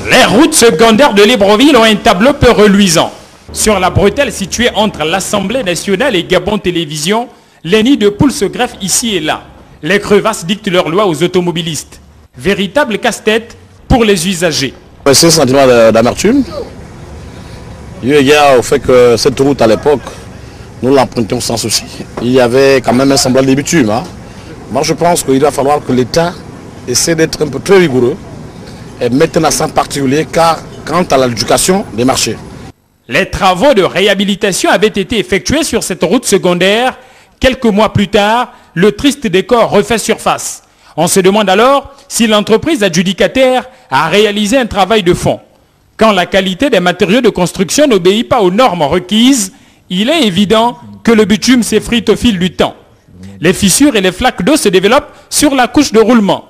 Les routes secondaires de Libreville ont un tableau peu reluisant. Sur la bretelle située entre l'Assemblée nationale et Gabon Télévision, les nids de poules se greffent ici et là. Les crevasses dictent leur loi aux automobilistes. Véritable casse-tête pour les usagers. C'est un sentiment d'amertume. Il y a au fait que cette route à l'époque, nous l'empruntions sans souci. Il y avait quand même un semblant de bitume. Hein. Moi je pense qu'il va falloir que l'État essaie d'être un peu très rigoureux et mettre un accent particulier quant à l'éducation des marchés. Les travaux de réhabilitation avaient été effectués sur cette route secondaire. Quelques mois plus tard, le triste décor refait surface. On se demande alors si l'entreprise adjudicataire a réalisé un travail de fond. Quand la qualité des matériaux de construction n'obéit pas aux normes requises, il est évident que le bitume s'effrite au fil du temps. Les fissures et les flaques d'eau se développent sur la couche de roulement.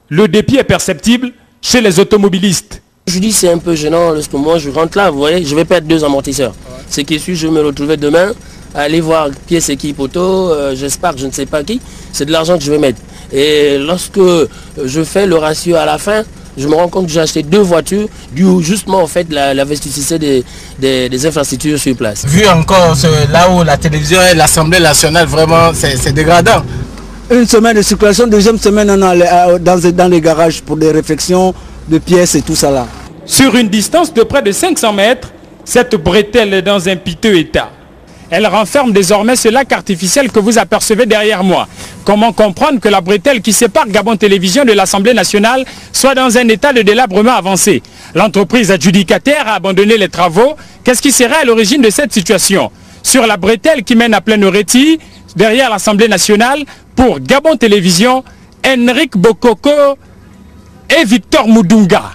Le dépit est perceptible chez les automobilistes. Je dis c'est un peu gênant lorsque moi je rentre là, vous voyez, je vais perdre 2 amortisseurs. Ce qui suit, je vais me retrouver demain, aller voir pièce équipe auto, j'espère que je ne sais pas qui, c'est de l'argent que je vais mettre. Et lorsque je fais le ratio à la fin, je me rends compte que j'ai acheté 2 voitures, dû justement en fait l'investissement des infrastructures sur place. Vu encore là où la télévision et l'Assemblée nationale, vraiment c'est dégradant. Une semaine de circulation, deuxième semaine on est dans les garages pour des réflexions de pièces et tout ça là. Sur une distance de près de 500 mètres, cette bretelle est dans un piteux état. Elle renferme désormais ce lac artificiel que vous apercevez derrière moi. Comment comprendre que la bretelle qui sépare Gabon Télévision de l'Assemblée nationale soit dans un état de délabrement avancé? L'entreprise adjudicataire a abandonné les travaux. Qu'est-ce qui serait à l'origine de cette situation? Sur la bretelle qui mène à Plein-Oretti, derrière l'Assemblée nationale, pour Gabon Télévision, Henrik Bokoko et Victor Moudunga.